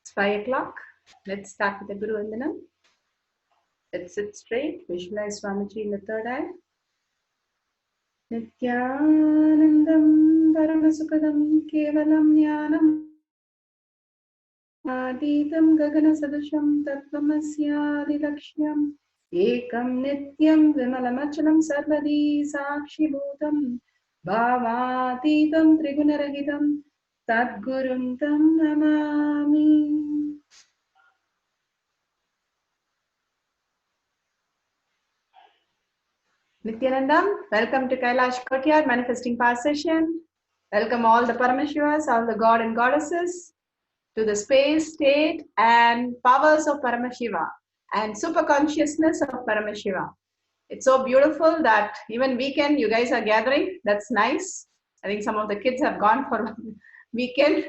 It's 5 o'clock. Let's start with the Guru Vandanam. Let's sit straight. Visualize Swamiji in the third eye. Nithyanandam Paramasukadam Kevalam Jnanam Aditam Gagana Sadasham Tattvamasya Lakshyam Ekam Nityam Vimalamachalam Sarvadi Sakshi Bhutam Bhavatitam Trigunarahitam Tadgurum Tam Namami. Nithyanandam, welcome to Kailash Courtyard Manifesting Power Session. Welcome all the Paramashivas, all the God and Goddesses to the space, state and powers of Paramashiva and super consciousness of Paramashiva. It's so beautiful that even weekend you guys are gathering. That's nice. I think some of the kids have gone for weekend.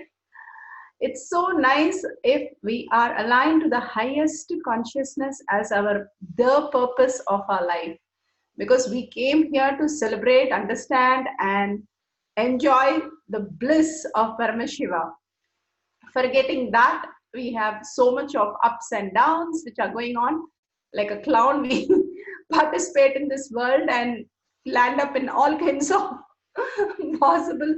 It's so nice if we are aligned to the highest consciousness as the purpose of our life. Because we came here to celebrate, understand, and enjoy the bliss of Paramashiva. Forgetting that, we have so much of ups and downs which are going on. Like a clown, we participate in this world and land up in all kinds of possible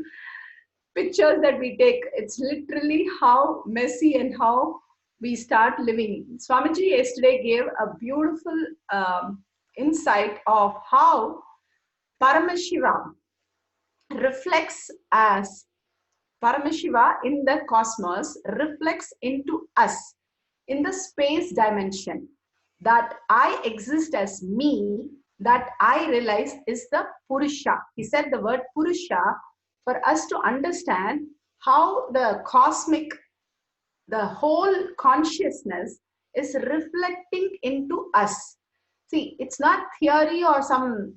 pictures that we take. It's literally how messy and how we start living. Swamiji yesterday gave a beautiful insight of how Paramashiva reflects as Paramashiva in the cosmos reflects into us in the space dimension. That I exist as me, that I realize is the Purusha. He said the word Purusha for us to understand how the cosmic, the whole consciousness is reflecting into us. See, it's not theory or some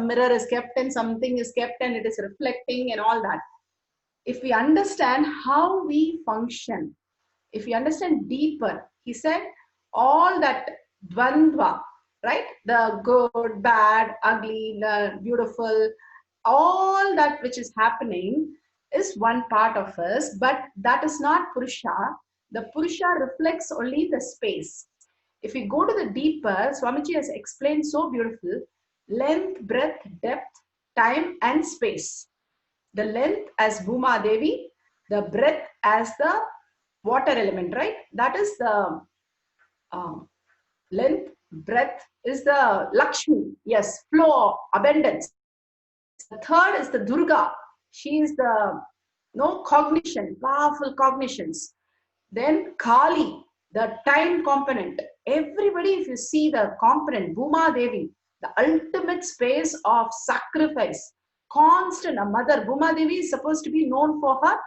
mirror is kept and something is kept and it is reflecting and all that. If we understand how we function, if we understand deeper, he said all that dvandva, right? The good, bad, ugly, the beautiful, all that which is happening is one part of us, but that is not Purusha. The Purusha reflects only the space. If we go to the deeper, Swamiji has explained so beautiful, length, breadth, depth, time and space. The length as Bhuma Devi, the breadth as the water element, right? That is the length, breadth is the Lakshmi, yes, flow, abundance. The third is the Durga. She is the cognition, powerful cognitions. Then Kali, the time component. Everybody, if you see the component, Bhuma Devi, the ultimate space of sacrifice, constant. A mother, Bhuma Devi, is supposed to be known for her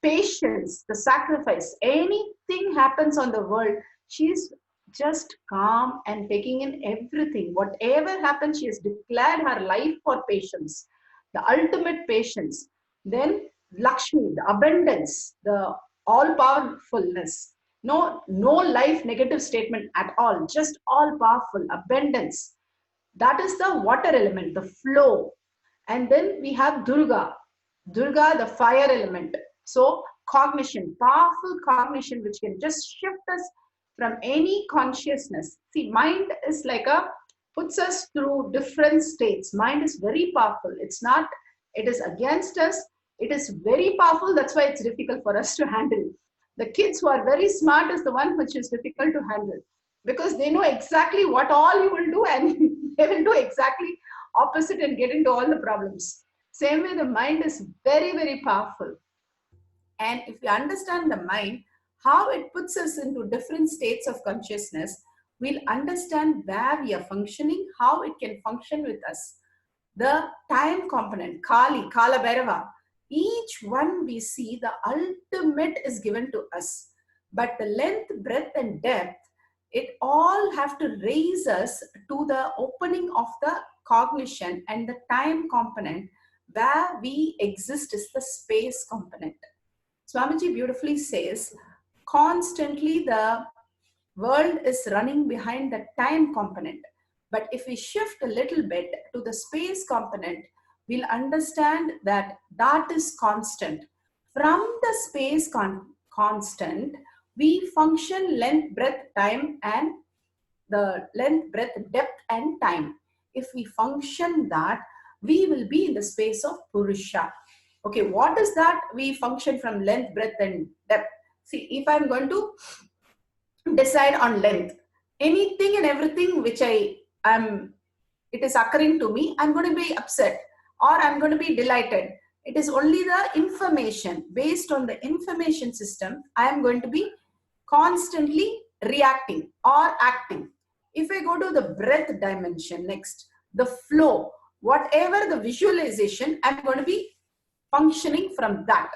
patience, the sacrifice. Anything happens on the world, she's just calm and taking in everything. Whatever happens, she has declared her life for patience, the ultimate patience. Then Lakshmi, the abundance, the all-powerfulness. No life negative statement at all, just all-powerful, abundance. That is the water element, the flow. And then we have Durga, the fire element. So cognition, powerful cognition, which can just shift us from any consciousness. See, mind is like puts us through different states. Mind is very powerful. It is against us. It is very powerful. That's why it's difficult for us to handle. The kids who are very smart is the one which is difficult to handle, because they know exactly what all you will do and they will do exactly opposite and get into all the problems. Same way, the mind is very, very powerful. And if you understand the mind, how it puts us into different states of consciousness, we'll understand where we are functioning, how it can function with us. The time component, Kali, Kala Bhairava, each one we see the ultimate is given to us. But the length, breadth and depth, it all have to raise us to the opening of the cognition, and the time component where we exist is the space component. Swamiji beautifully says, constantly the world is running behind the time component. But if we shift a little bit to the space component, we'll understand that that is constant. From the space constant, we function length, breadth, time, and the length, breadth, depth, and time. If we function that, we will be in the space of Purusha. Okay, what is that? We function from length, breadth, and depth. See, if I'm going to decide on length, anything and everything which it is occurring to me, I'm going to be upset or I'm going to be delighted. It is only the information. Based on the information system, I am going to be constantly reacting or acting. If I go to the breadth dimension next, the flow, whatever the visualization, I'm going to be functioning from that.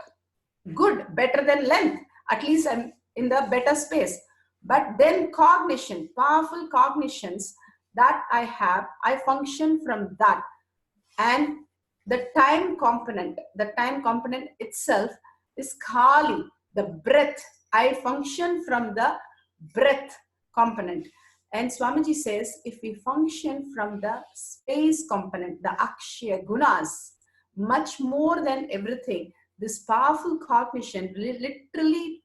Good, better than length. At least I'm in the better space. But then cognition, powerful cognitions that I have, I function from that. And the time component itself is Kali, the breath. I function from the breath component. And Swamiji says, if we function from the space component, the Akshaya Gunas, much more than everything, this powerful cognition literally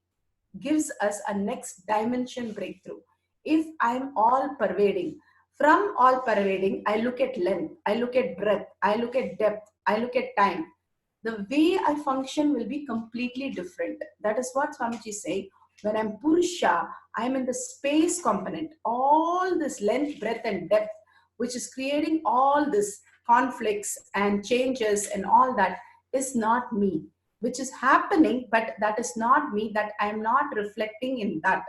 gives us a next dimension breakthrough. If I'm all pervading, from all pervading, I look at length, I look at breadth, I look at depth, I look at time. The way I function will be completely different. That is what Swamiji is saying. When I'm Purusha, I'm in the space component. All this length, breadth and depth, which is creating all this conflicts and changes and all that, is not me. Which is happening, but that is not me, that I'm not reflecting in that.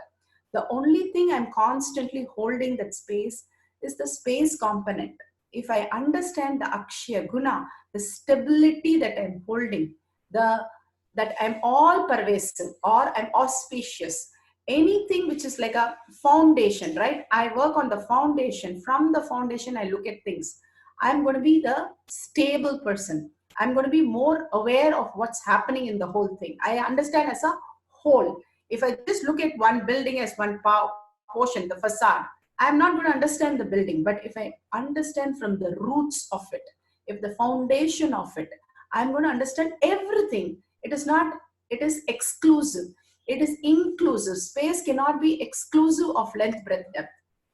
The only thing I'm constantly holding that space is the space component. If I understand the Akshaya Guna, the stability that I'm holding, that I'm all pervasive or I'm auspicious, anything which is like a foundation, right? I work on the foundation. From the foundation, I look at things. I'm going to be the stable person. I'm going to be more aware of what's happening in the whole thing. I understand as a whole. If I just look at one building as one portion, the facade, I'm not going to understand the building. But if I understand from the roots of it, if the foundation of it, I'm going to understand everything. It is exclusive. It is inclusive. Space cannot be exclusive of length, breadth, depth.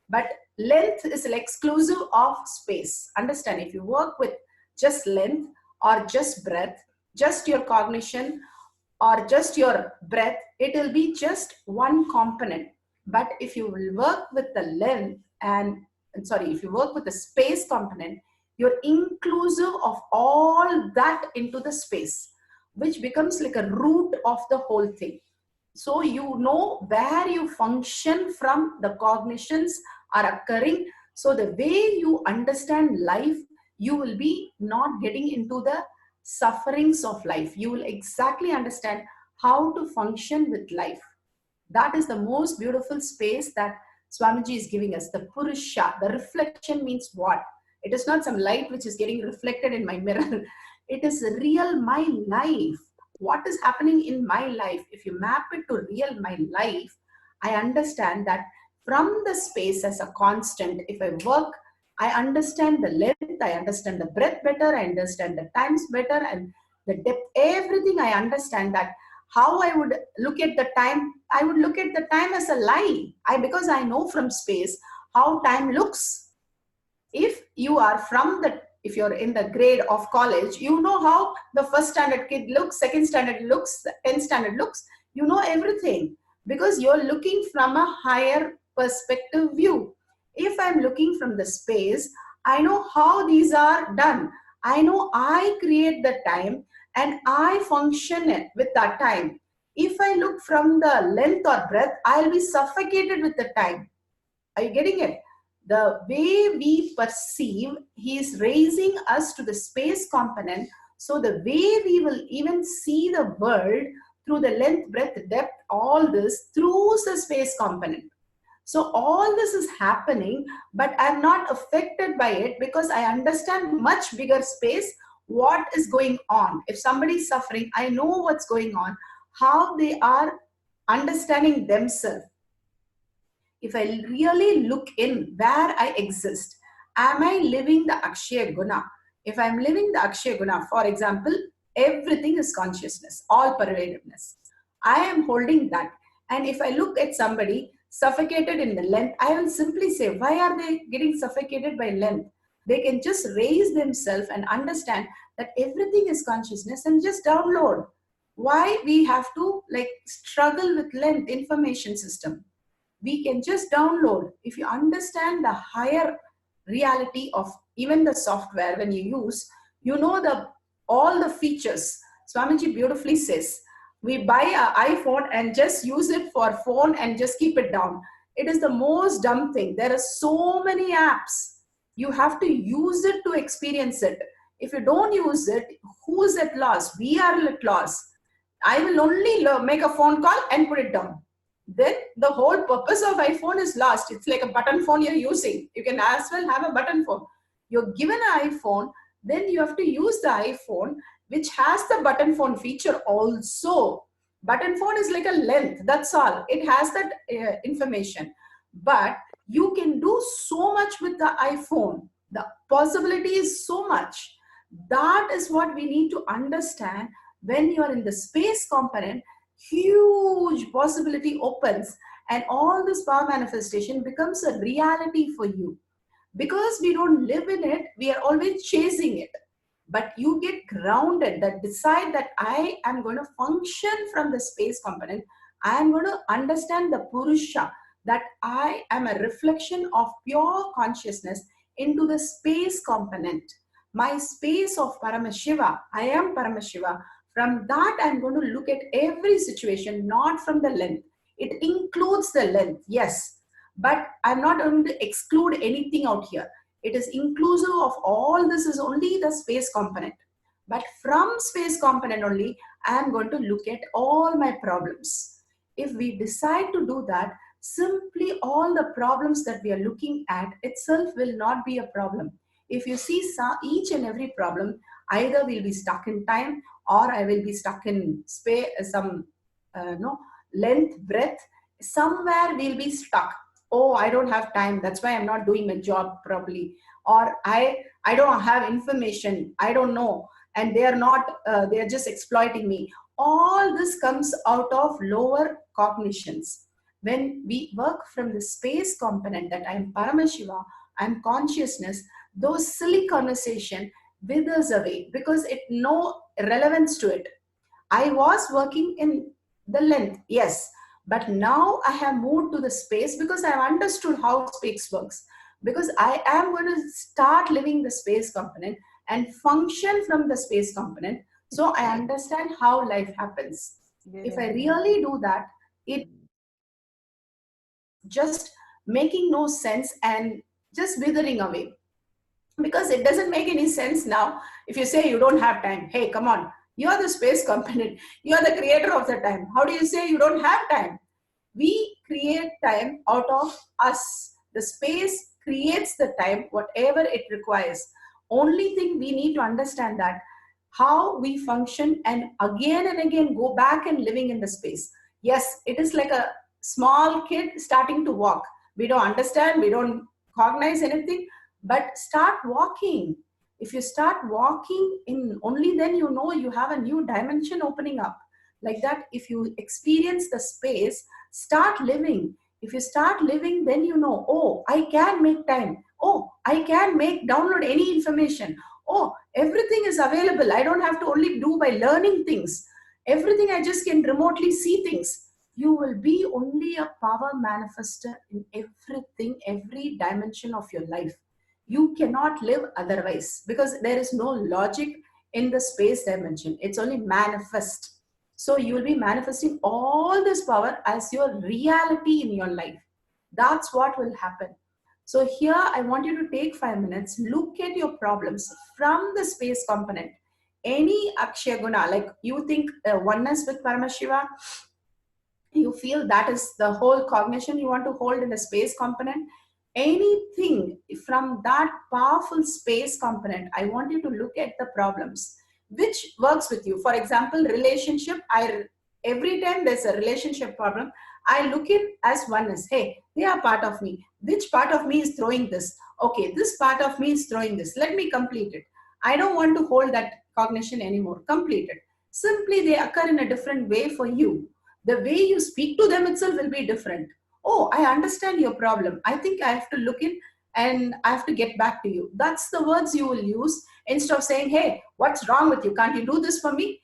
But length is exclusive of space. Understand, if you work with just length or just breadth, just your cognition or just your breath, it will be just one component. But if you will work with the length if you work with the space component, you're inclusive of all that into the space, which becomes like a root of the whole thing. So you know where you function from, the cognitions are occurring. So the way you understand life, you will be not getting into the sufferings of life. You will exactly understand how to function with life. That is the most beautiful space that Swamiji is giving us, the Purusha. The reflection means what? It is not some light which is getting reflected in my mirror. It is real my life. What is happening in my life? If you map it to real my life, I understand that from the space as a constant, if I work, I understand the length, I understand the breadth better, I understand the times better, and the depth, everything I understand that. How I would look at the time, I would look at the time as a lie. Because I know from space how time looks. If you're in the grade of college, you know how the first standard kid looks, second standard looks, 10th standard looks. You know everything because you're looking from a higher perspective view. If I'm looking from the space, I know how these are done. I know I create the time and I function with that time. If I look from the length or breadth, I'll be suffocated with the time. Are you getting it? The way we perceive, he is raising us to the space component. So the way we will even see the world through the length, breadth, depth, all this through the space component. So all this is happening, but I'm not affected by it because I understand much bigger space, what is going on. If somebody is suffering, I know what's going on, how they are understanding themselves. If I really look in where I exist, am I living the Akshaya Guna? If I'm living the Akshaya Guna, for example, everything is consciousness, all pervasiveness. I am holding that. And if I look at somebody suffocated in the length, I will simply say, why are they getting suffocated by length? They can just raise themselves and understand that everything is consciousness and just download. Why we have to like struggle with length information system? We can just download. If you understand the higher reality of even the software when you use, you know the all the features. Swamiji beautifully says, we buy an iPhone and just use it for phone and just keep it down. It is the most dumb thing. There are so many apps. You have to use it to experience it. If you don't use it, who's at loss? We are at loss. I will only make a phone call and put it down. Then the whole purpose of iPhone is lost. It's like a button phone you're using. You can as well have a button phone. You're given an iPhone, then you have to use the iPhone, which has the button phone feature also. Button phone is like a length, that's all. It has that information. But you can do so much with the iPhone. The possibility is so much. That is what we need to understand. When you are in the space component, huge possibility opens and all this power manifestation becomes a reality for you. Because we don't live in it, we are always chasing it. But you get grounded, that decide that I am going to function from the space component. I am going to understand the Purusha, that I am a reflection of pure consciousness into the space component. My space of Paramashiva, I am Paramashiva. From that, I'm going to look at every situation, not from the length. It includes the length, yes. But I'm not going to exclude anything out here. It is inclusive of all this is only the space component. But from space component only, I am going to look at all my problems. If we decide to do that, simply all the problems that we are looking at itself will not be a problem. If you see each and every problem, either we'll be stuck in time or I will be stuck in space, some length, breadth, somewhere we'll be stuck. Oh, I don't have time, that's why I'm not doing my job properly. Or I don't have information, I don't know, and they are just exploiting me. All this comes out of lower cognitions. When we work from the space component, that I'm Paramashiva, I'm consciousness, those silly conversation withers away because it no relevance to it. I was working in the length, yes, but now I have moved to the space because I have understood how space works. Because I am going to start living the space component and function from the space component. So I understand how life happens. If I really do that, it just making no sense and just withering away. Because it doesn't make any sense now. If you say you don't have time, hey, come on, you are the space component. You are the creator of the time. How do you say you don't have time? We create time out of us. The space creates the time, whatever it requires. Only thing we need to understand that how we function and again go back and living in the space. Yes, it is like a small kid starting to walk. We don't understand, we don't cognize anything, but start walking. If you start walking in, only then you know you have a new dimension opening up. Like that, if you experience the space, start living. If you start living, then you know, oh, I can make time. Oh, I can download any information. Oh, everything is available. I don't have to only do by learning things. Everything I just can remotely see things. You will be only a power manifester in everything, every dimension of your life. You cannot live otherwise because there is no logic in the space dimension. It's only manifest. So you will be manifesting all this power as your reality in your life. That's what will happen. So here I want you to take 5 minutes, look at your problems from the space component. Any Akshaya Guna, like you think oneness with Paramashiva, you feel that is the whole cognition you want to hold in the space component. Anything from that powerful space component, I want you to look at the problems which works with you. For example, relationship, every time there's a relationship problem, I look in as oneness. Hey, they are part of me. Which part of me is throwing this? Okay, this part of me is throwing this. Let me complete it. I don't want to hold that cognition anymore. Complete it. Simply they occur in a different way for you. The way you speak to them itself will be different. Oh, I understand your problem. I think I have to look in and I have to get back to you. That's the words you will use instead of saying, hey, what's wrong with you? Can't you do this for me?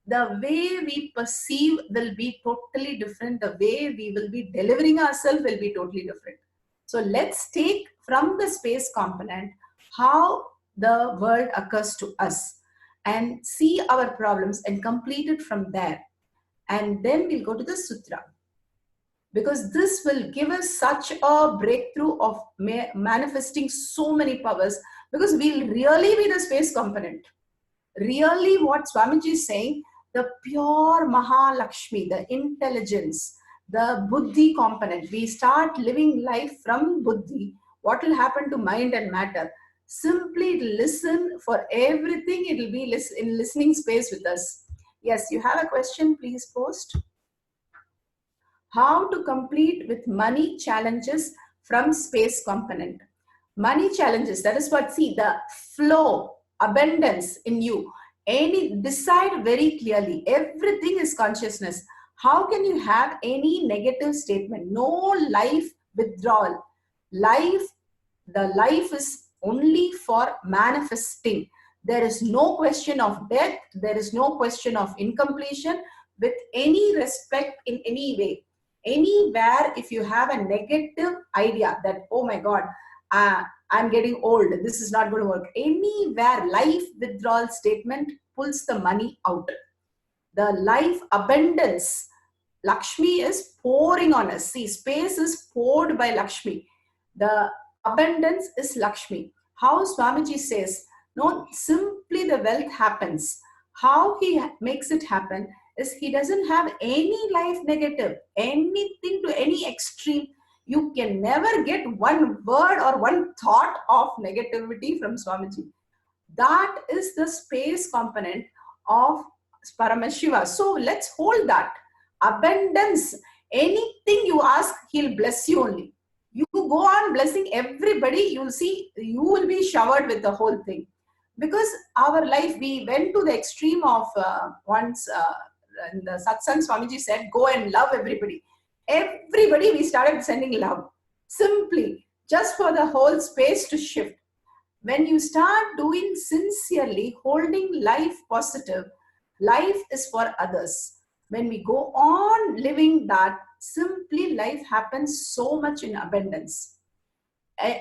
The way we perceive will be totally different. The way we will be delivering ourselves will be totally different. So let's take from the space component how the world occurs to us and see our problems and complete it from there. And then we'll go to the sutra, because this will give us such a breakthrough of manifesting so many powers, because we'll really be the space component. Really what Swamiji is saying, the pure Mahalakshmi, the intelligence, the buddhi component. We start living life from buddhi. What will happen to mind and matter? Simply listen for everything. It will be in listening space with us. Yes, you have a question, please post. How to complete with money challenges from space component. Money challenges, that is what, see, the flow, abundance in you. Decide very clearly, everything is consciousness. How can you have any negative statement? No life withdrawal. The life is only for manifesting. There is no question of death. There is no question of incompletion with any respect in any way. Anywhere, if you have a negative idea that, oh my God, I'm getting old, this is not going to work. Anywhere, life withdrawal statement pulls the money out. The life abundance, Lakshmi is pouring on us. See, space is poured by Lakshmi. The abundance is Lakshmi. How Swamiji says, no, simply the wealth happens. How he makes it happen is he doesn't have any life negative, anything to any extreme. You can never get one word or one thought of negativity from Swamiji. That is the space component of Paramashiva. So let's hold that. Abundance. Anything you ask, he'll bless you only. You go on blessing everybody, you'll see, you will be showered with the whole thing. Because our life, we went to the extreme of once in the satsang, Swamiji said, go and love everybody. Everybody we started sending love. Simply, just for the whole space to shift. When you start doing sincerely, holding life positive, life is for others. When we go on living that, simply life happens so much in abundance.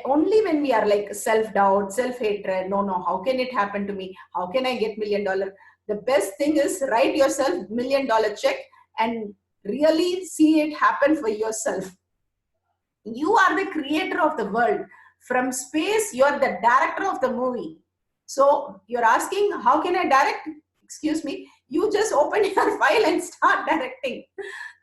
Only when we are like self-doubt, self-hatred, no, how can it happen to me? How can I get $1 million? The best thing is write yourself $1 million check and really see it happen for yourself. You are the creator of the world. From space, you are the director of the movie. So you're asking, how can I direct? Excuse me. You just open your file and start directing.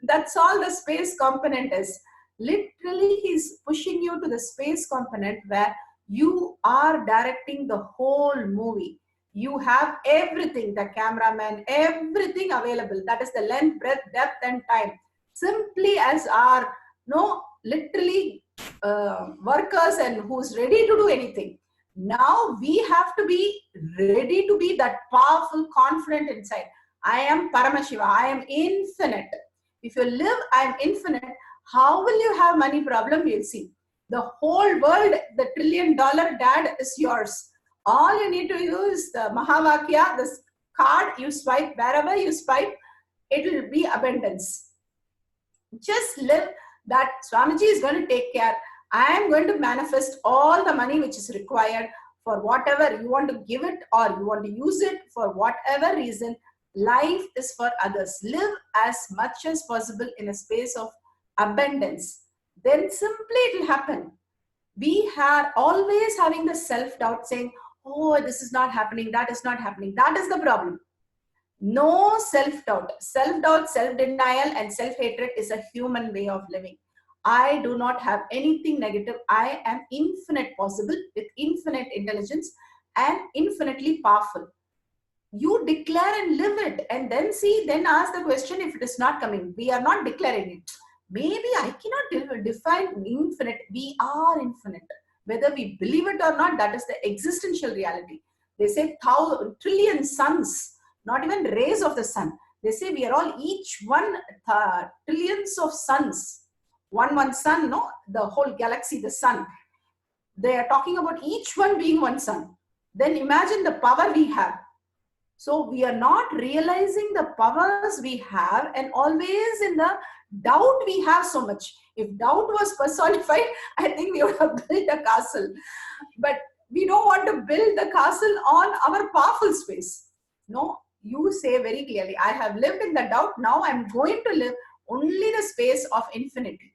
That's all the space component is. Literally, he's pushing you to the space component where you are directing the whole movie. You have everything, the cameraman, everything available. That is the length, breadth, depth, and time. Simply as our, literally workers and who's ready to do anything. Now we have to be ready to be that powerful, confident inside. I am Paramashiva. I am infinite. If you live, I am infinite. How will you have money problem? You'll see. The whole world, the $1 trillion dad is yours. All you need to use the Mahavakya, this card, you swipe, wherever you swipe, it will be abundance. Just live that Swamiji is going to take care. I am going to manifest all the money which is required for whatever you want to give it or you want to use it for whatever reason. Life is for others. Live as much as possible in a space of abundance. then simply it will happen. We are always having the self-doubt saying, oh, this is not happening, that is not happening. That is the problem. No self-doubt. Self-doubt, self-denial, and self-hatred is a human way of living. I do not have anything negative. I am infinite possible with infinite intelligence and infinitely powerful. You declare and live it, and then see, then ask the question if it is not coming. We are not declaring it. Maybe I cannot define infinite. We are infinite. Whether we believe it or not, that is the existential reality. They say trillion suns, not even rays of the sun. They say we are all each one trillions of suns. One sun, no? The whole galaxy, the sun. They are talking about each one being one sun. Then imagine the power we have. So we are not realizing the powers we have, and always in the doubt we have so much. If doubt was personified, I think we would have built a castle. But we don't want to build the castle on our powerful space. No, you say very clearly, I have lived in the doubt. Now I'm going to live only the space of infinity.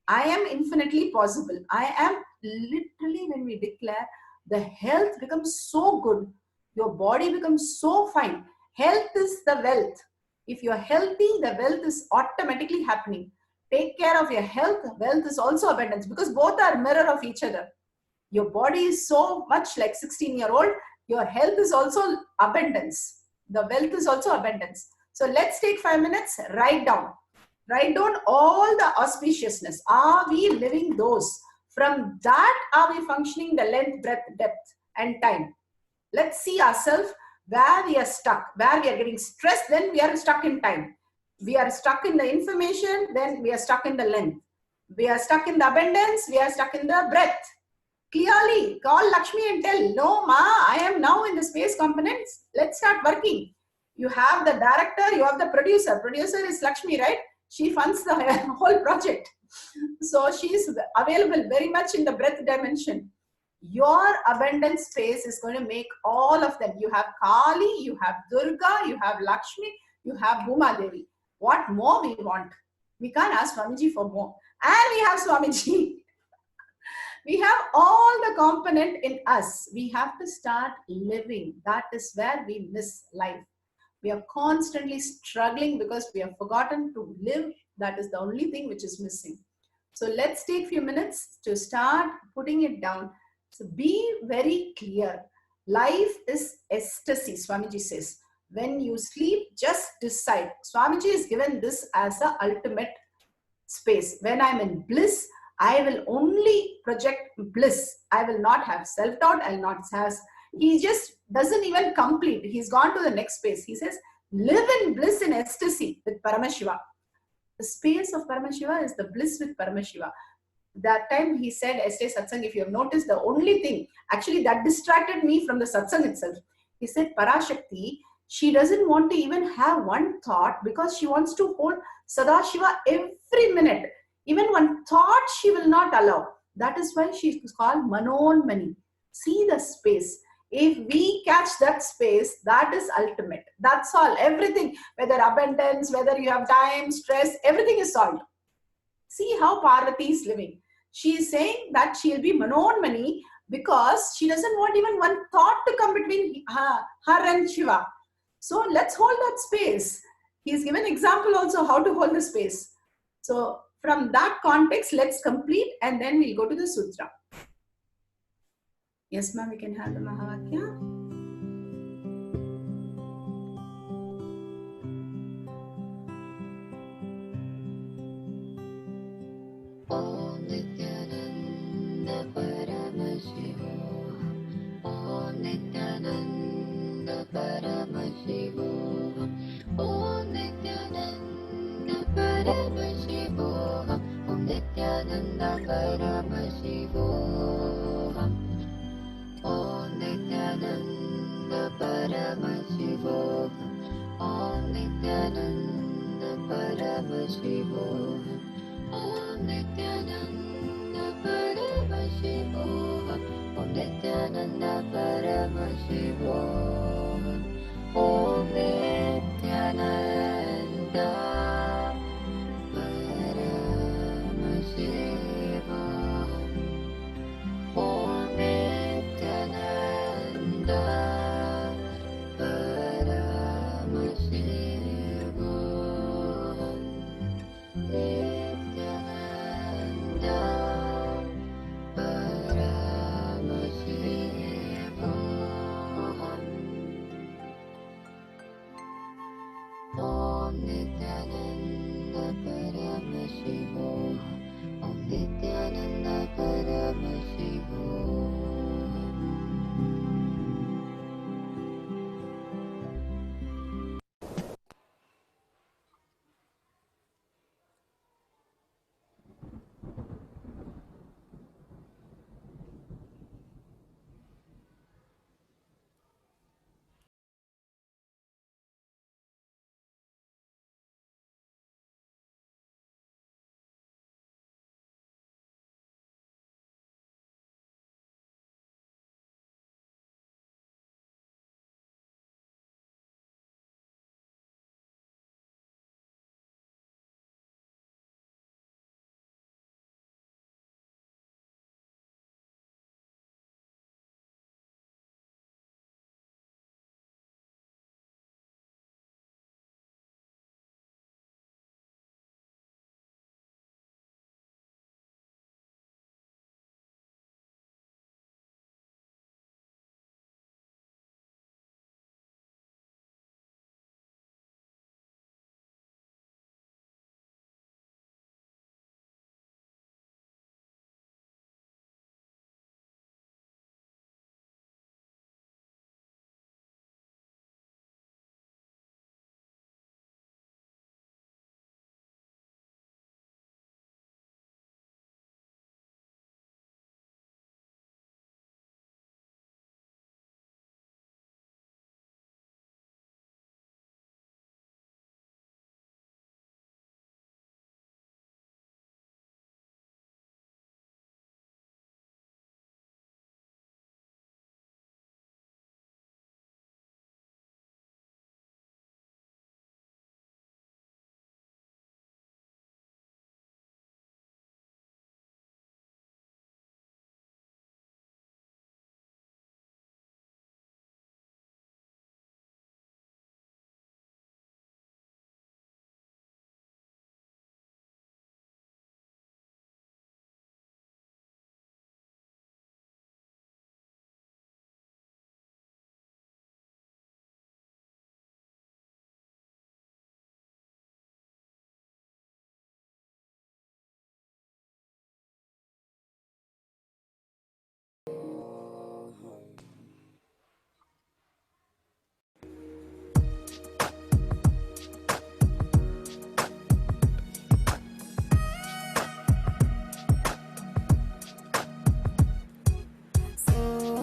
I am infinitely possible. I am literally, when we declare, the health becomes so good. Your body becomes so fine. Health is the wealth. If you're healthy, the wealth is automatically happening. Take care of your health. Wealth is also abundance, because both are mirror of each other. Your body is so much like 16-year-old. Your health is also abundance. The wealth is also abundance. So let's take 5 minutes. Write down. Write down all the auspiciousness. Are we living those? From that, are we functioning the length, breadth, depth, and time? Let's see ourselves where we are stuck, where we are getting stressed, then we are stuck in time. We are stuck in the information, then we are stuck in the length. We are stuck in the abundance, we are stuck in the breadth. Clearly, call Lakshmi and tell, no, Ma, I am now in the space components. Let's start working. You have the director, you have the producer. Producer is Lakshmi, right? She funds the whole project. So she is available very much in the breadth dimension. Your abundant space is going to make all of them. You have Kali, you have Durga, you have Lakshmi, you have Bhuma Devi. What more we want? We can't ask Swamiji for more. And we have Swamiji. We have all the component in us. We have to start living. That is where we miss life. We are constantly struggling because we have forgotten to live. That is the only thing which is missing. So let's take a few minutes to start putting it down. So be very clear. Life is ecstasy, Swamiji says. When you sleep, just decide. Swamiji is given this as the ultimate space. When I'm in bliss, I will only project bliss. I will not have self-doubt. I will not have... He just doesn't even complete. He's gone to the next space. He says, live in bliss in ecstasy with Paramashiva. The space of Paramashiva is the bliss with Paramashiva. That time he said, yesterday satsang, if you have noticed, the only thing actually that distracted me from the satsang itself. He said, Parashakti, she doesn't want to even have one thought because she wants to hold Sadashiva every minute. Even one thought she will not allow. That is why she is called Manonmani. See the space. If we catch that space, that is ultimate. That's all. Everything, whether abundance, whether you have time, stress, everything is solved. See how Parvati is living. She is saying that she will be Manonmani because she doesn't want even one thought to come between her and Shiva. So let's hold that space. He is given example also how to hold the space. So from that context, let's complete and then we'll go to the sutra. Yes, ma'am, we can have the Mahavakya. Om Nithyananda Paramashivam. Om Nithyananda Paramashivam. Om Nithyananda Paramashivam. Om Nithyananda Paramashivam. Om Nithyananda Paramashivam. Om Nithyananda Paramashivam. Om Nithyananda Paramashivam. Om Nithyananda Paramashivam. Om Nithyananda Paramashivam. Paramashivam, Om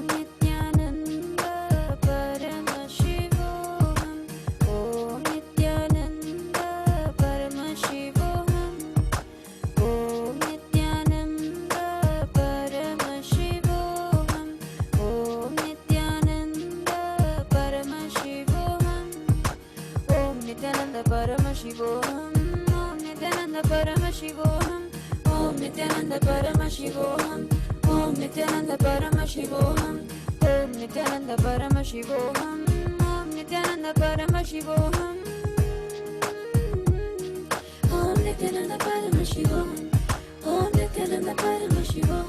Nithyananda Paramashivam, Om Nithyananda Paramashivam, Om Nithyananda Paramashivam, Om Nithyananda Paramashivam, Om Nithyananda Paramashivam, Om Nithyananda Paramashivam, Om Nithyananda Paramashivam, Om Nithyananda Paramashivam, Om Nithyananda Paramashivam, Om Nithyananda Paramashivam,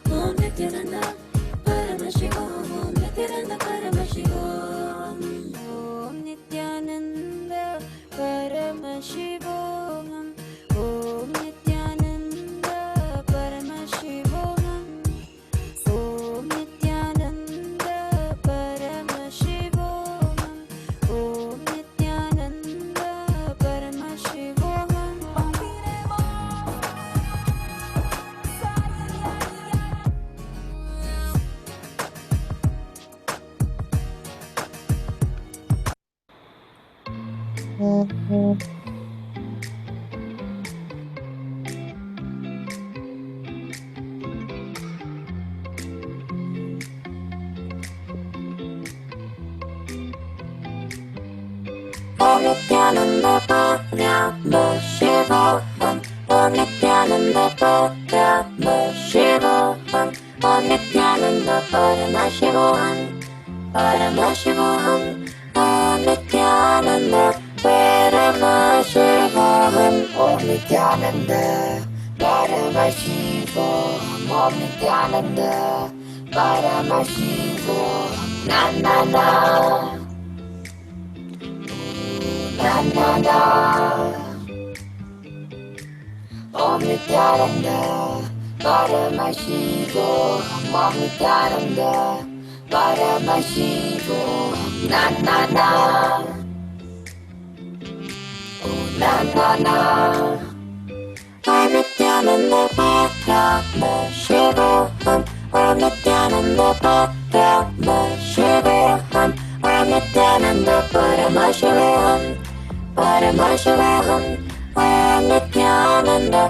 Om Nithyananda Paramashivam, Om Nithyananda Paramashivam, Om Nithyananda Paramashivam. Om Nithyananda Paramashivam, Om Nithyananda Paramashivam, Om Nithyananda Paramashivam, Paramashivam. Om Nithyananda Paramashivam. Om Nithyananda Paramashivam. Om Nithyananda Paramashivam. Na na na, na na na. Om Nithyananda Paramashivam. Om Nithyananda Paramashivam. Na na na, na na na. Om Nithyananda Paramashivam. Om Nithyananda Paramashivam. Om Nithyananda Paramashivam. Paramashivam. Om Nithyananda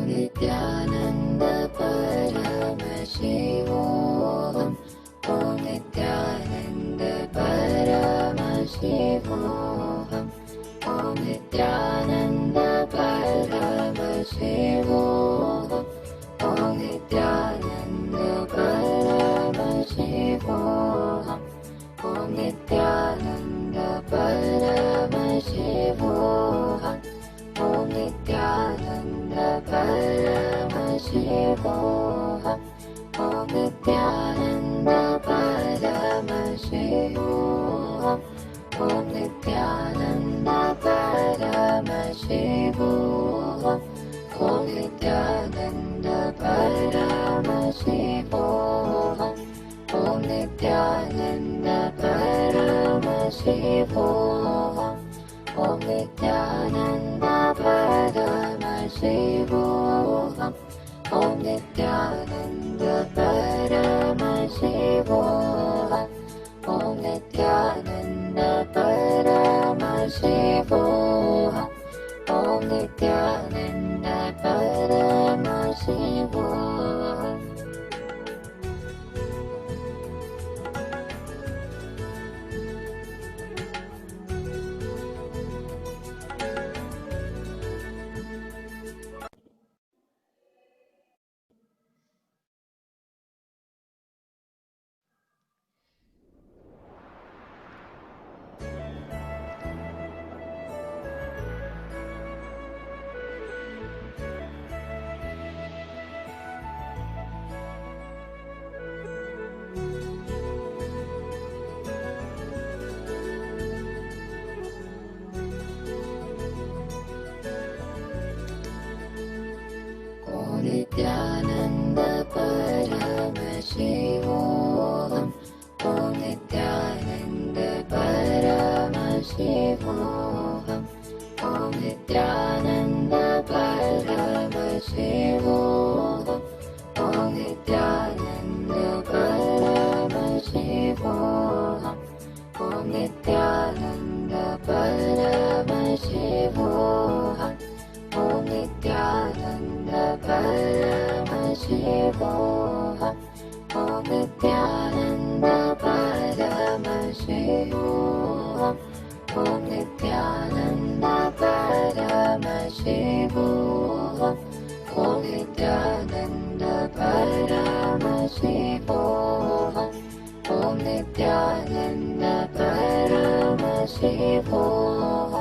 Nithyananda Paramashivam. Om Nithyananda Paramashivam. Om Nithyananda Paramashivam. Om Nithyananda Paramashivam. Om Nithyananda Paramashivam. Om Nithyananda Paramashivam. Om Nithyananda Paramashivam. Om Nithyananda Paramashivam. Om Nithyananda Paramashivam. Om Nithyananda Paramashivam. Om Nithyananda Paramashivam. Om Nithyananda Paramashivam. Om Nithyananda Paramashivam. Om Nithyananda Paramashivam. Nithyananda Paramashivam. Om Nithyananda Paramashivam. Om Nithyananda Paramashivam. Om Nithyananda Paramashivam. Om Nithyananda Paramashivam. Om Nithyananda Paramashivam. Om Nithyananda Paramashivam. Om Nithyananda Paramashivam. Om Nithyananda Paramashivam. Om Nithyananda Paramashivam.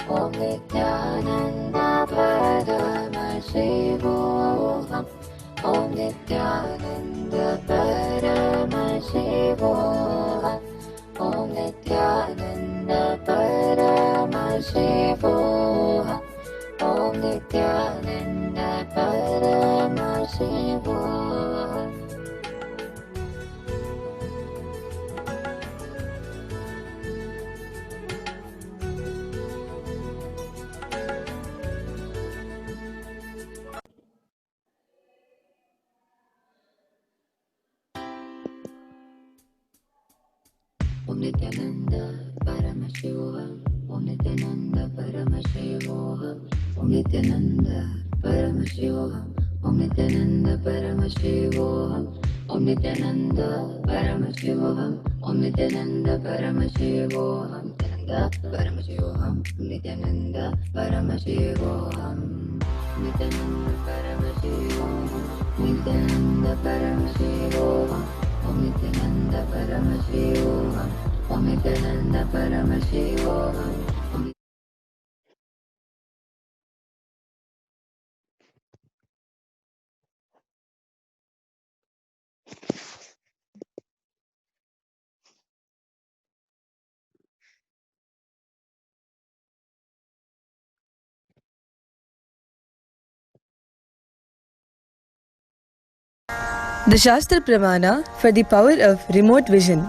Om Nithyananda Paramashivam. Om Nithyananda Paramashivam. Om Nithyananda Paramashivam. Om Nithyananda Paramashivam. Om Nithyananda Paramashivam. Om Nithyananda Paramashivam. Om Nithyananda Paramashivam. Om Nithyananda Paramashivam. Om Nithyananda Paramashivam. Om Nithyananda Paramashivam. Nithyananda Paramashivam. Nithyananda Paramashivam. Nithyananda Paramashivam. Om Nithyananda Paramashivam. Om Nithyananda Paramashivam. The Shastra Pramana for the power of remote vision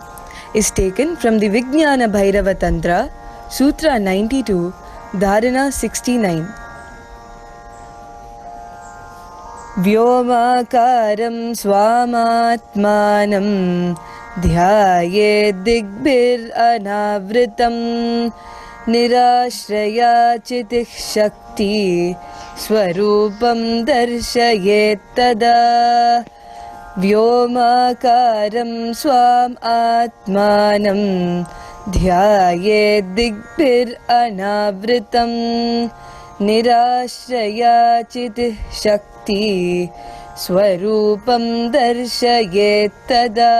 is taken from the Vijnana Bhairava Tantra, Sutra 92, Dharana 69. Vyomakaram swamatmanam dhyaye digbir anavritam nirashraya chitih shakti swarupam darshayet tada. Vyomakaram swam atmanam dhyaye digbir anavritam nirashraya chitih shakti swarupam darshayet tada.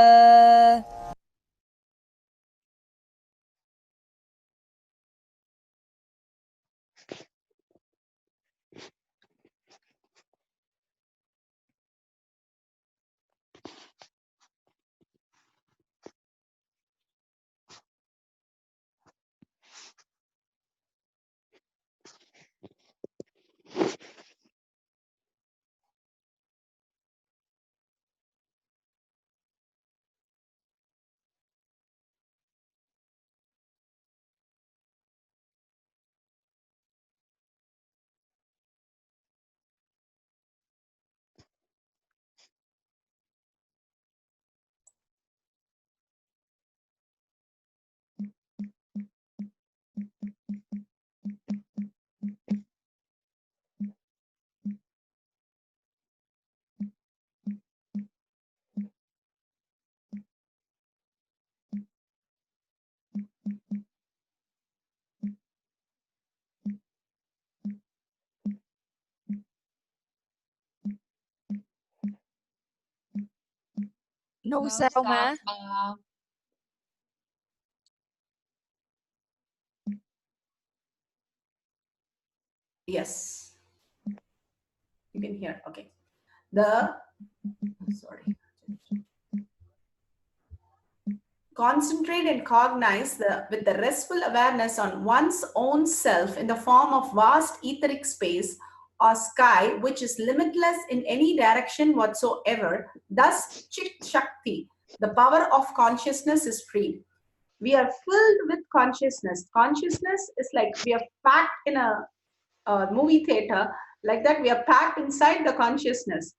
No sao má. Yes, you can hear. Okay. Sorry. Concentrate and cognize with the restful awareness on one's own self in the form of vast etheric space or sky, which is limitless in any direction whatsoever. Thus, Chit Shakti, the power of consciousness, is freed. We are filled with consciousness. Consciousness is like we are packed in a movie theater, like that we are packed inside the consciousness.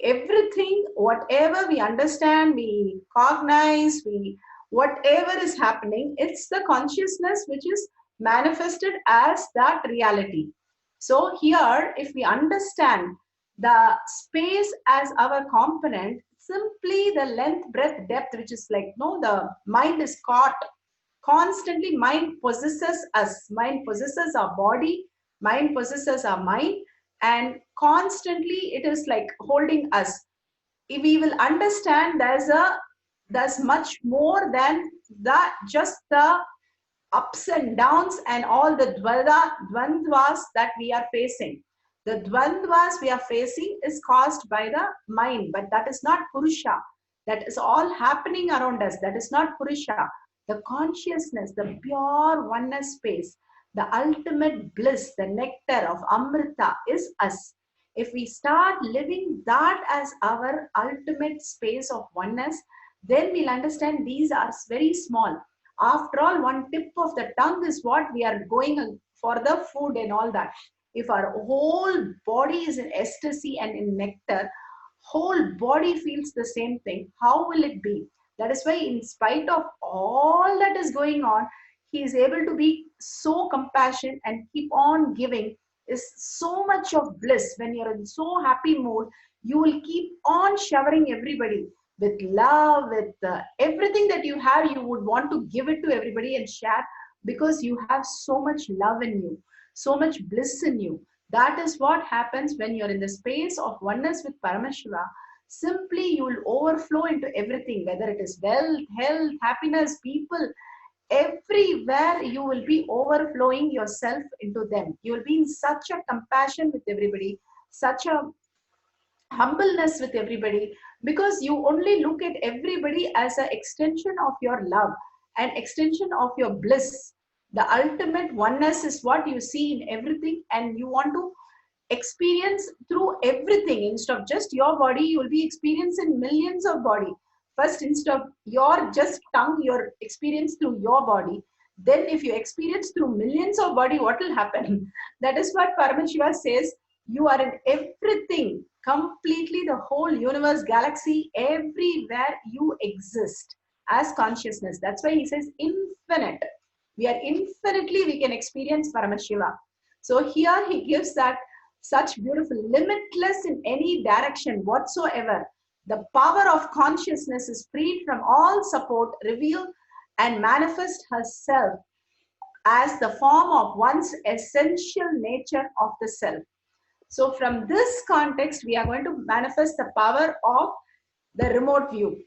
Everything, whatever we understand, we cognize, we whatever is happening, it's the consciousness which is manifested as that reality. So here, if we understand the space as our component, simply the length, breadth, depth, which is like, no, the mind is caught constantly. Mind possesses us, mind possesses our body, mind possesses our mind, and constantly it is like holding us. If we will understand there's much more than that, just the ups and downs and all the dvandvas that we are facing. The dvandvas we are facing is caused by the mind, but that is not Purusha. That is all happening around us. That is not Purusha. The consciousness, the pure oneness space, the ultimate bliss, the nectar of Amrita is us. If we start living that as our ultimate space of oneness, then we'll understand these are very small. After all, one tip of the tongue is what we are going for the food and all that. If our whole body is in ecstasy and in nectar, whole body feels the same thing, how will it be? That is why, in spite of all that is going on, he is able to be so compassionate and keep on giving. Is so much of bliss. When you're in so happy mood, you will keep on showering everybody with love, with everything that you have. You would want to give it to everybody and share, because you have so much love in you, so much bliss in you. That is what happens when you're in the space of oneness with Paramashiva. Simply you will overflow into everything, whether it is wealth, health, happiness, people. Everywhere you will be overflowing yourself into them. You will be in such a compassion with everybody, such a humbleness with everybody, because you only look at everybody as an extension of your love, an extension of your bliss. The ultimate oneness is what you see in everything, and you want to experience through everything. Instead of just your body, you will be experiencing millions of body. First, instead of your just tongue, your experience through your body. Then if you experience through millions of body, what will happen? That is what Paramashiva says. You are in everything, completely the whole universe, galaxy, everywhere you exist as consciousness. That's why he says infinite. We are infinitely, we can experience Paramashiva. So here he gives that such beautiful, limitless in any direction whatsoever. The power of consciousness is freed from all support, reveal and manifest herself as the form of one's essential nature of the self. So from this context, we are going to manifest the power of the remote view.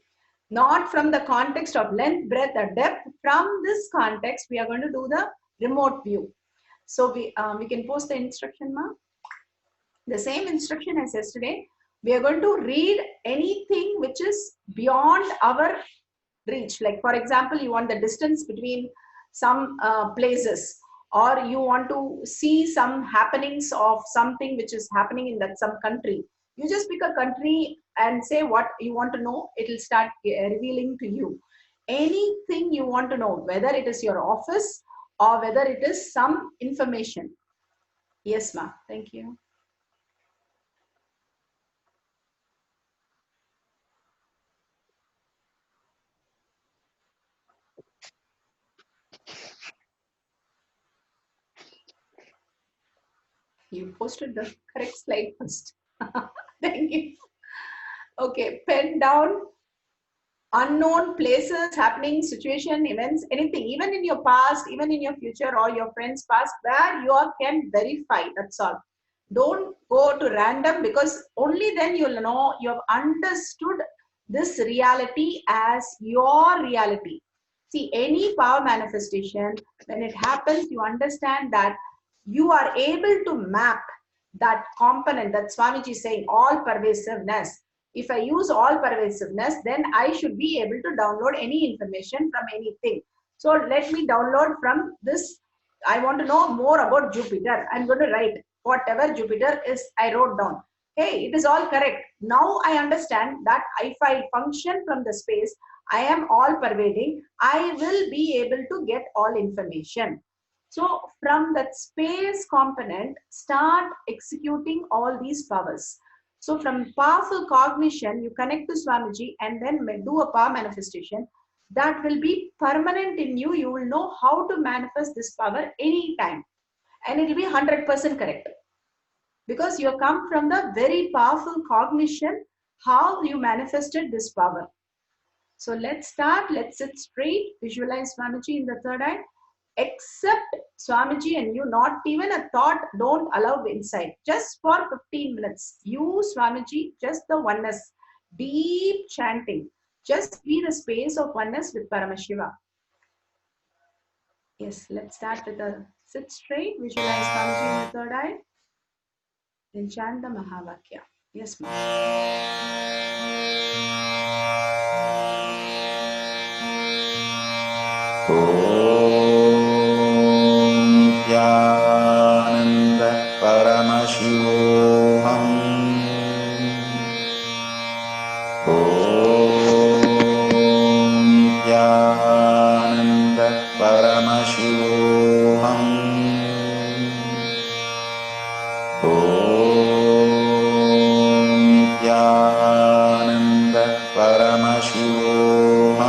Not from the context of length, breadth, or depth. From this context, we are going to do the remote view. So we can post the instruction, ma. The same instruction as yesterday. We are going to read anything which is beyond our reach. Like for example, you want the distance between some places, or you want to see some happenings of something which is happening in that some country. You just pick a country and say what you want to know. It will start revealing to you anything you want to know, whether it is your office or whether it is some information. Yes, ma. Thank you. You posted the correct slide first. Thank you. Okay, pen down unknown places, happening, situation, events, anything, even in your past, even in your future or your friend's past, where you can verify. That's all. Don't go to random, because only then you'll know you have understood this reality as your reality. See, any power manifestation, when it happens, you understand that you are able to map that component that Swamiji is saying, all pervasiveness. If I use all pervasiveness, then I should be able to download any information from anything. So let me download from this. I want to know more about Jupiter. I'm going to write whatever Jupiter is, I wrote down. Hey, it is all correct. Now I understand that if I function from the space, I am all pervading, I will be able to get all information. So from that space component, start executing all these powers. So from powerful cognition, you connect to Swamiji and then do a power manifestation that will be permanent in you. You will know how to manifest this power anytime, and it will be 100% correct, because you come from the very powerful cognition, how you manifested this power. So let's start. Let's sit straight. Visualize Swamiji in the third eye. Accept Swamiji and you, not even a thought, don't allow inside. Just for 15 minutes. You, Swamiji, just the oneness. Deep chanting. Just be the space of oneness with Paramashiva. Yes, let's start with a sit straight. Visualize Swamiji in the third eye. Then chant the Mahavakya. Yes, ma'am. Nithyananda Paramashivam. Nithyananda Paramashivam. Nithyananda Paramashivam.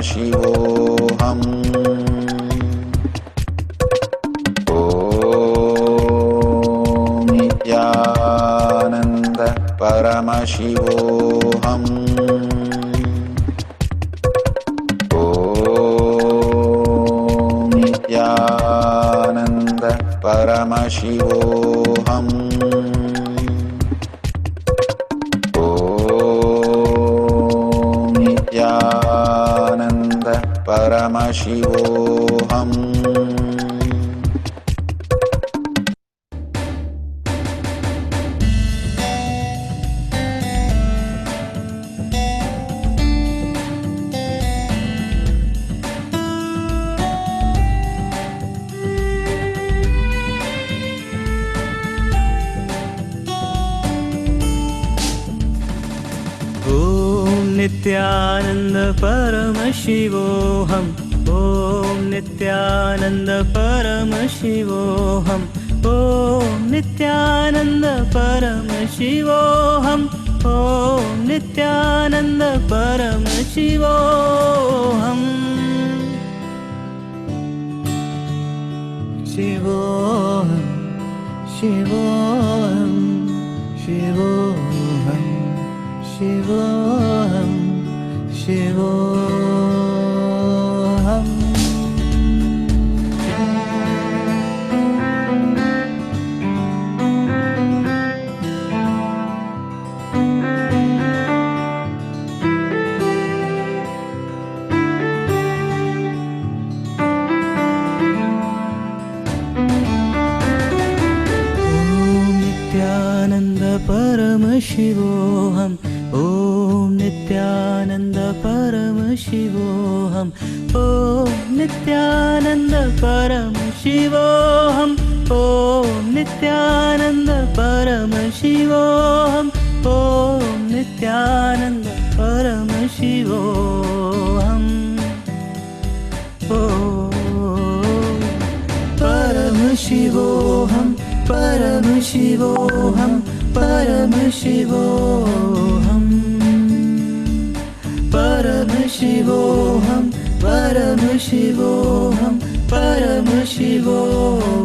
Paramashivoham. Om Nithyananda Paramashivoham. Om Nithyananda Paramashivoham. Om Nithyananda Paramashivoham. Nityanand परमशिवोऽहम् ॐ नित्यानंद परमशिवोऽहम् ॐ नित्यानंद परमशिवोऽहम् ॐ नित्यानंद परमशिवोऽहम् शिवोऽहम् शिवोऽहम् शिवोऽहम् शिवोऽहम् शिवोऽहम् नित्यानंद परमशिवोऽहम् ॐ नित्यानंद परमशिवोऽहम् ॐ नित्यानंद परमशिवोऽहम् ॐ नित्यानंद परमशिवोऽहम् ॐ नित्यानंद परमशिवोऽहम् परमशिवोऽहम् परमशिवोऽहम् परमशिवोऽहम् परमशिवोऽहम् परमशिवोऽहम् परमशिवोऽहम्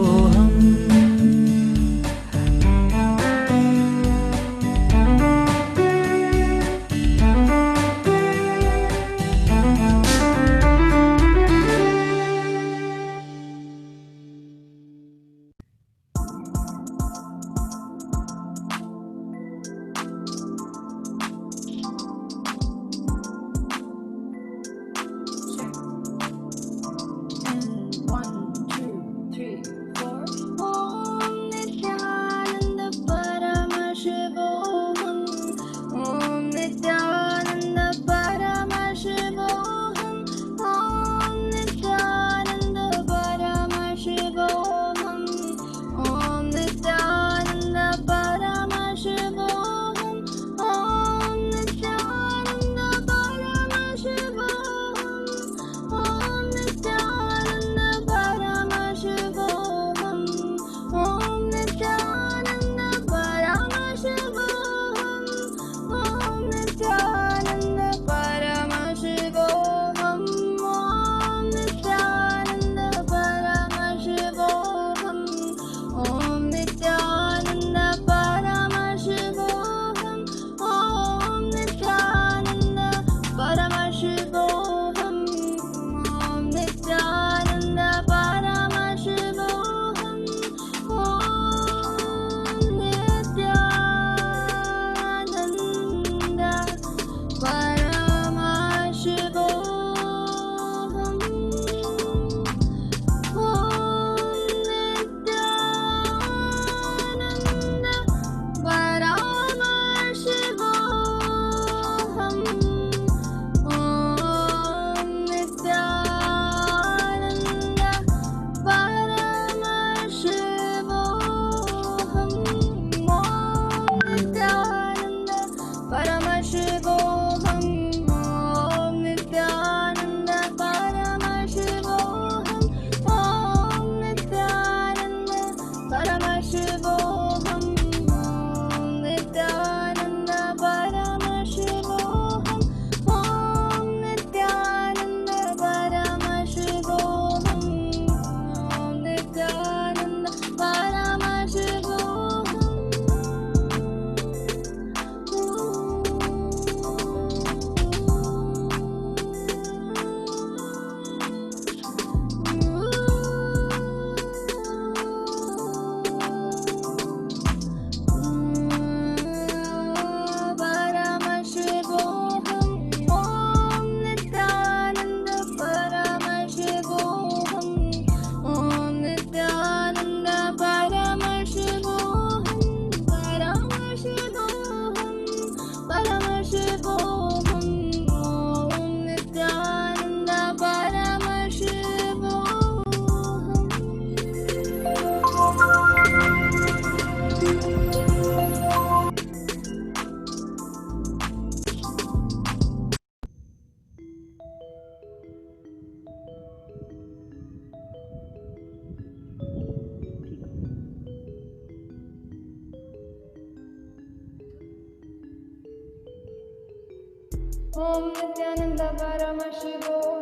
Om Nithyananda Paramashivam.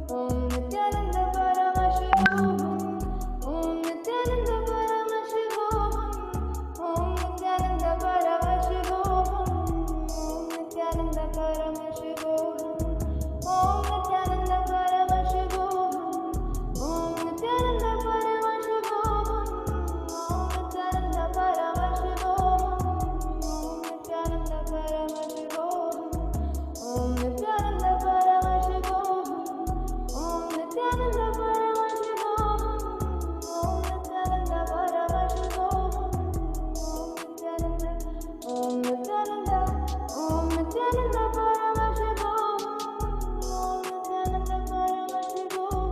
Om Nithyananda Paramashivam. Om Nithyananda Paramashivam. Om Nithyananda Paramashivam. Om Nithyananda Paramashivam. Om Nithyananda Paramashivam. Om Nithyananda Paramashivam. Om Nithyananda Paramashivam. Om Nithyananda Paramashivam. Om Nithyananda Paramashivam. Om Nithyananda Paramashivam. Om Nithyananda Paramashivam. Om Nithyananda. Om Nithyananda Paramashivam. Om Nithyananda Paramashivam.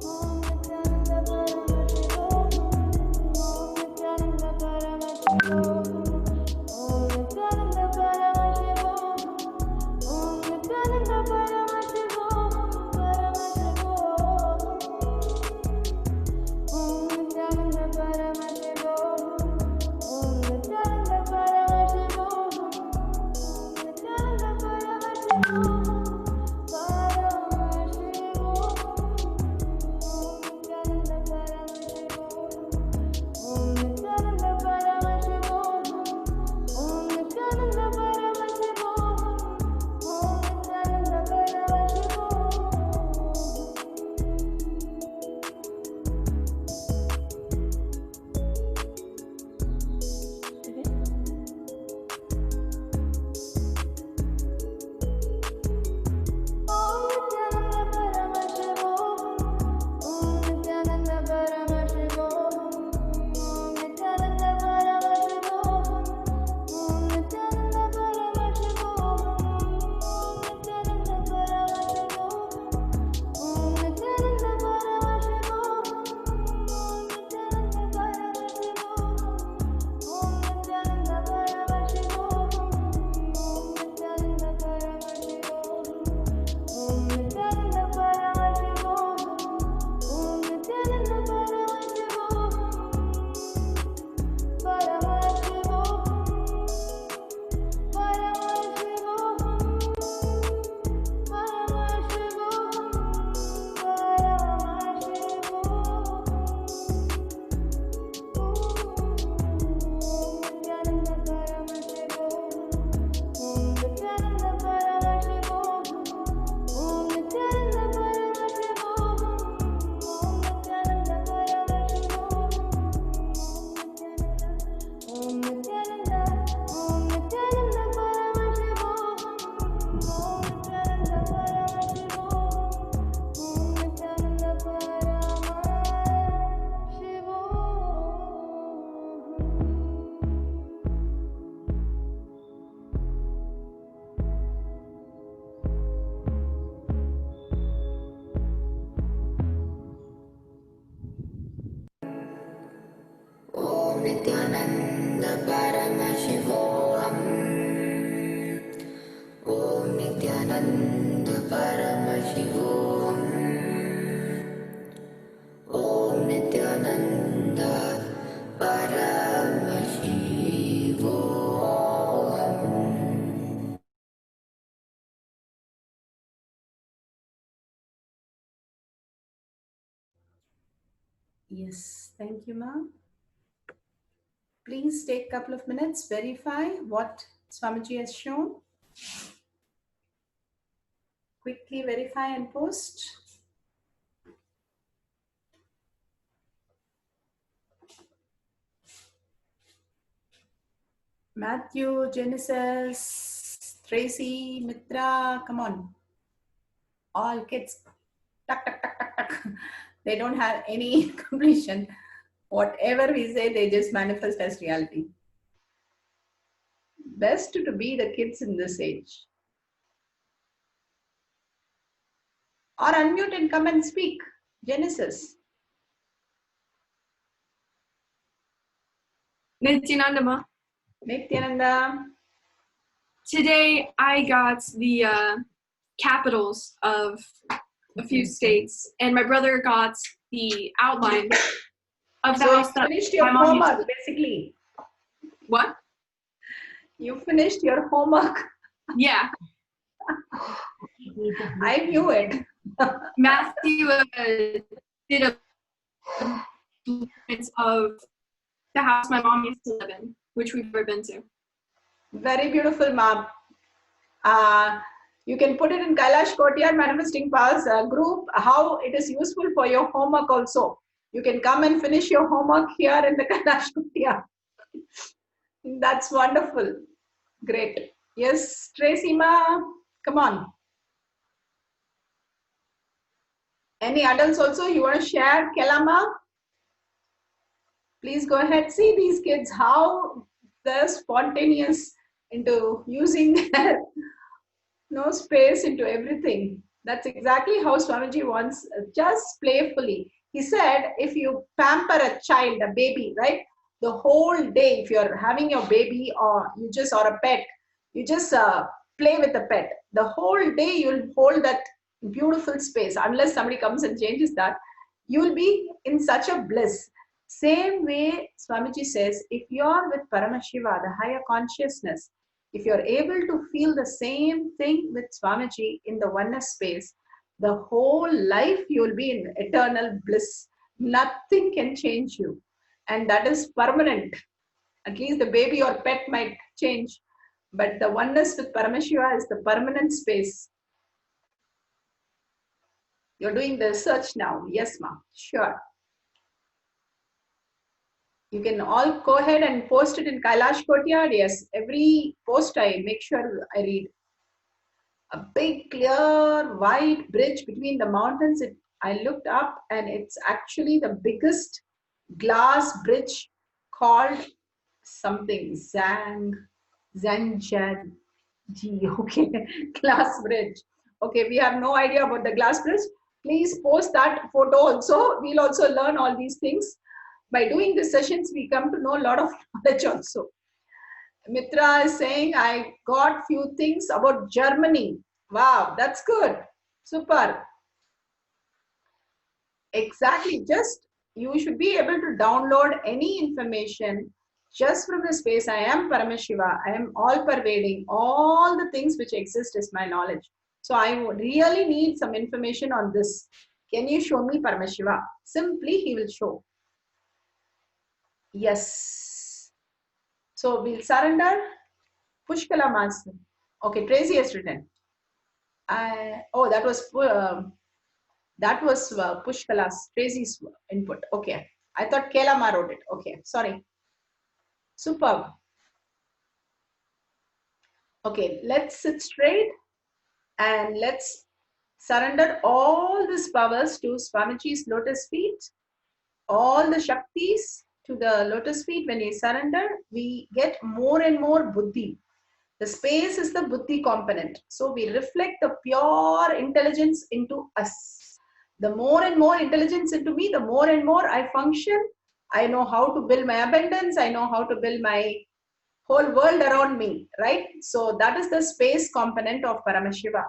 Om Nithyananda Paramashivam. Om Nithyananda Paramashivam. Om Nithyananda Paramashivam. Om Nithyananda Paramashivam. Om Nithyananda Paramashivam. Om Nithyananda Paramashivam. Om Nithyananda Paramashivam. Nithyananda Paramashivam. Om Nithyananda Paramashivam. Om Nithyananda Paramashivam. Yes, thank you, ma'am. Please take a couple of minutes, verify what Swamiji has shown. Quickly verify and post. Matthew, Genesis, Tracy, Mitra, come on. All kids, tuck, tuck, tuck, tuck, tuck. They don't have any completion. Whatever we say, they just manifest as reality. Best to be the kids in this age. Or unmute and come and speak. Genesis. Nithyananda. Nithyananda. Today I got the capitals of a few states, and my brother got the outline of the house that you finished your homework, basically. What? You finished your homework. Yeah. I knew it. Matthew did a blueprint of the house my mom used to live in, which we've never been to. Very beautiful, ma'am. You can put it in Kailash Courtyard Manifesting Powers group, how it is useful for your homework also. You can come and finish your homework here in the Kailash Courtyard. That's wonderful. Great. Yes, Tracy ma, come on. Any adults also you want to share, Kelama? Please go ahead. See these kids, how they're spontaneous into using their no space into everything. That's exactly how Swamiji wants, just playfully. He said, if you pamper a child, a baby, right? The whole day, if you're having your baby or a pet, you just play with the pet. The whole day you'll hold that beautiful space. Unless somebody comes and changes that, you'll be in such a bliss. Same way, Swamiji says, if you're with Paramashiva, the higher consciousness, if you're able to feel the same thing with Swamiji in the oneness space, the whole life you'll be in eternal bliss. Nothing can change you. And that is permanent. At least the baby or pet might change. But the oneness with Paramashiva is the permanent space. You're doing the research now. Yes, ma'am. Sure. You can all go ahead and post it in Kailash Courtyard. Yes, every post I make sure I read. A big, clear, white bridge between the mountains. I looked up and it's actually the biggest glass bridge called something Zanjan. Okay, glass bridge. Okay, we have no idea about the glass bridge. Please post that photo also. We'll also learn all these things. By doing the sessions, we come to know a lot of knowledge also. Mitra is saying, I got few things about Germany. Wow, that's good. Super. Exactly. Just you should be able to download any information just from the space. I am Paramashiva. I am all pervading. All the things which exist is my knowledge. So I really need some information on this. Can you show me Paramashiva? Simply he will show. Yes. So we'll surrender. Pushkala Master. Okay, Tracy has written. Oh, that was Pushkala's, Tracy's input. Okay. I thought Kelama wrote it. Okay, sorry. Superb. Okay, let's sit straight and let's surrender all these powers to Swamiji's lotus feet. All the Shaktis to the lotus feet. When we surrender, we get more and more buddhi. The space is the buddhi component. So we reflect the pure intelligence into us. The more and more intelligence into me, the more and more I function. I know how to build my abundance. I know how to build my whole world around me, right? So that is the space component of Paramashiva.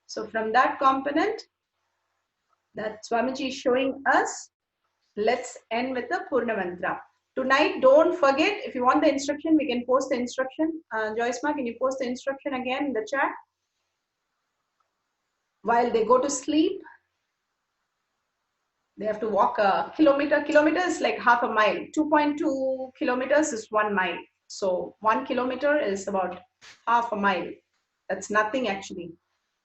So from that component that Swamiji is showing us, let's end with the Purna Mantra. Tonight, don't forget, if you want the instruction, we can post the instruction. Joyce Ma, can you post the instruction again in the chat? While they go to sleep, they have to walk a kilometer. Kilometer is like half a mile. 2.2 kilometers is 1 mile. So 1 kilometer is about half a mile. That's nothing actually.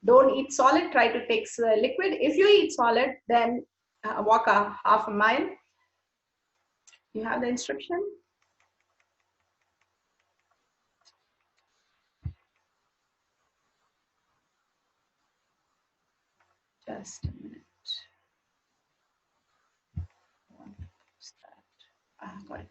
Don't eat solid, try to take liquid. If you eat solid, then walk a half a mile. You have the instruction? Just a minute. Got it.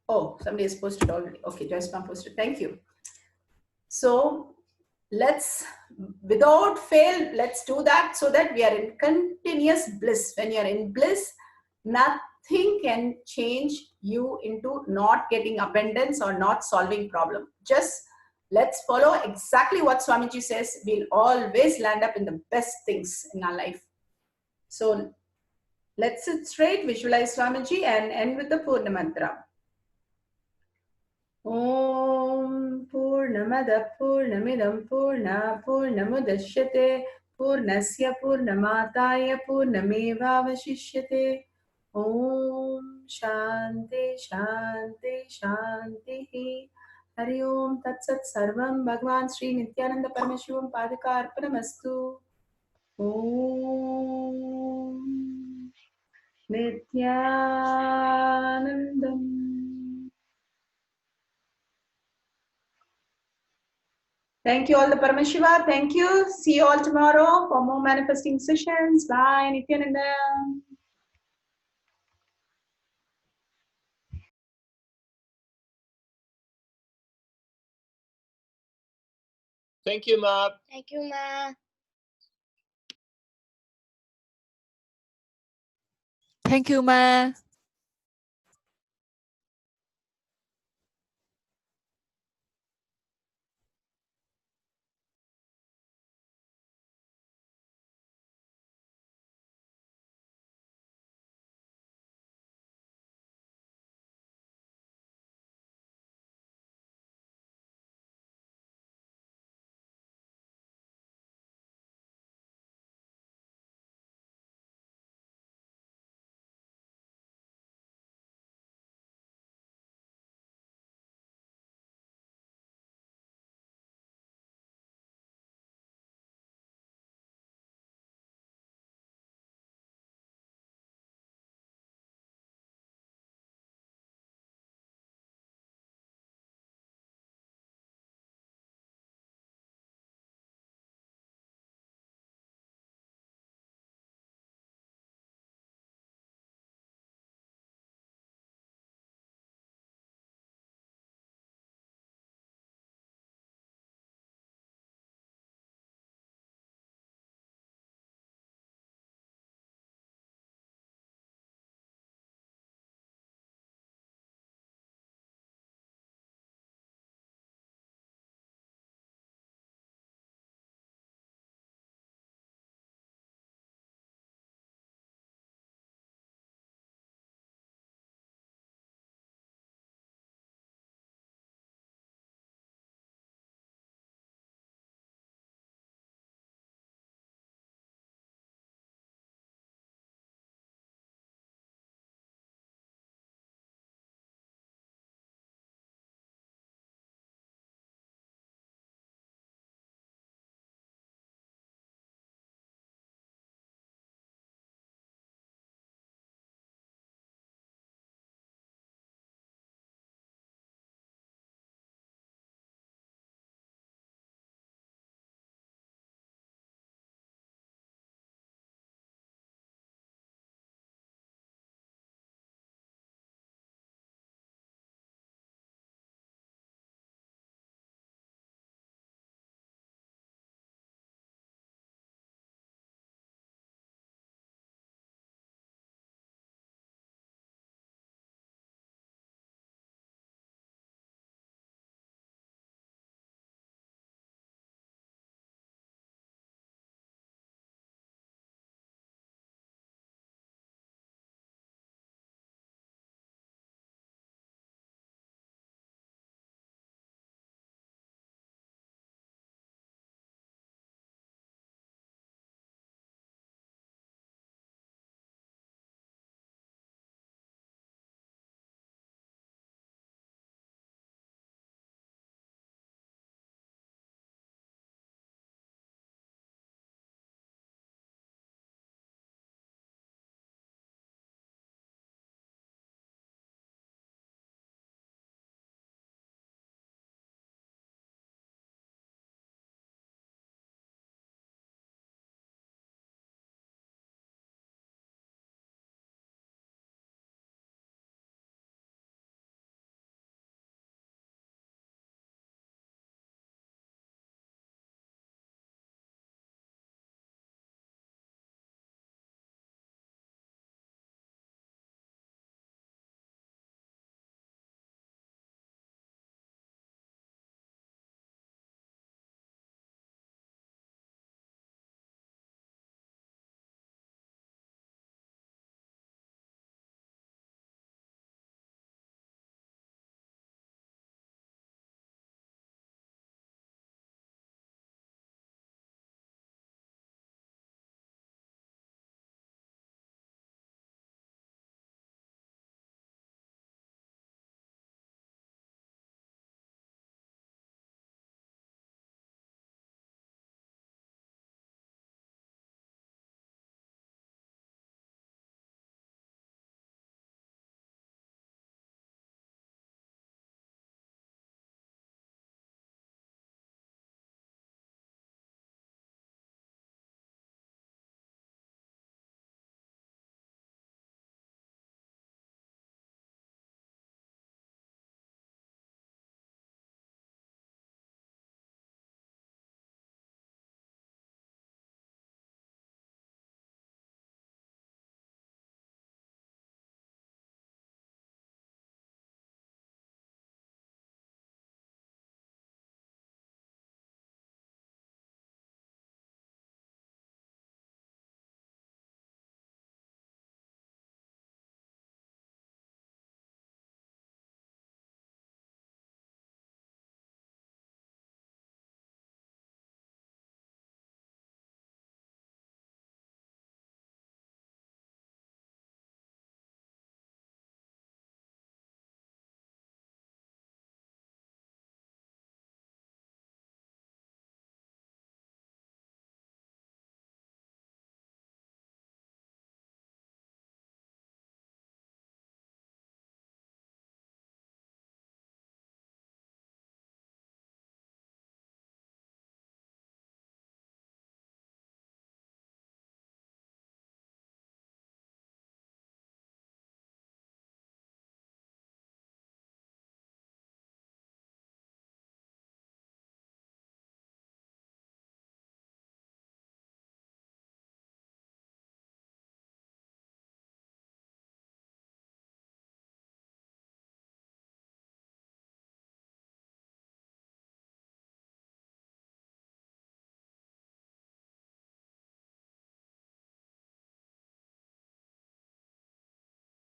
Oh, somebody has posted already. Okay, Joyce Ma'am posted. Thank you. So let's, without fail, let's do that so that we are in continuous bliss. When you're in bliss, nothing can change you into not getting abundance or not solving problem. Just Let's follow exactly what Swamiji says. We'll always land up in the best things in our life. So let's sit straight, visualize Swamiji, and end with the Purna mantra. Om Purnamada Purnamidam Purna Purnamudashyate Purnasya Purnamataya Purnameva Vashishyate. Om Shanti Shanti Shanti. Hari Om Tat Sat Sarvam Bhagwan Sri Nithyananda Paramashivam Padaka Arpanamastu. Om Nithyanandam. Thank you all the Paramashiva. Thank you. See you all tomorrow for more manifesting sessions. Bye. Nithyananda. Thank you, Ma. Thank you, Ma. Thank you, Ma.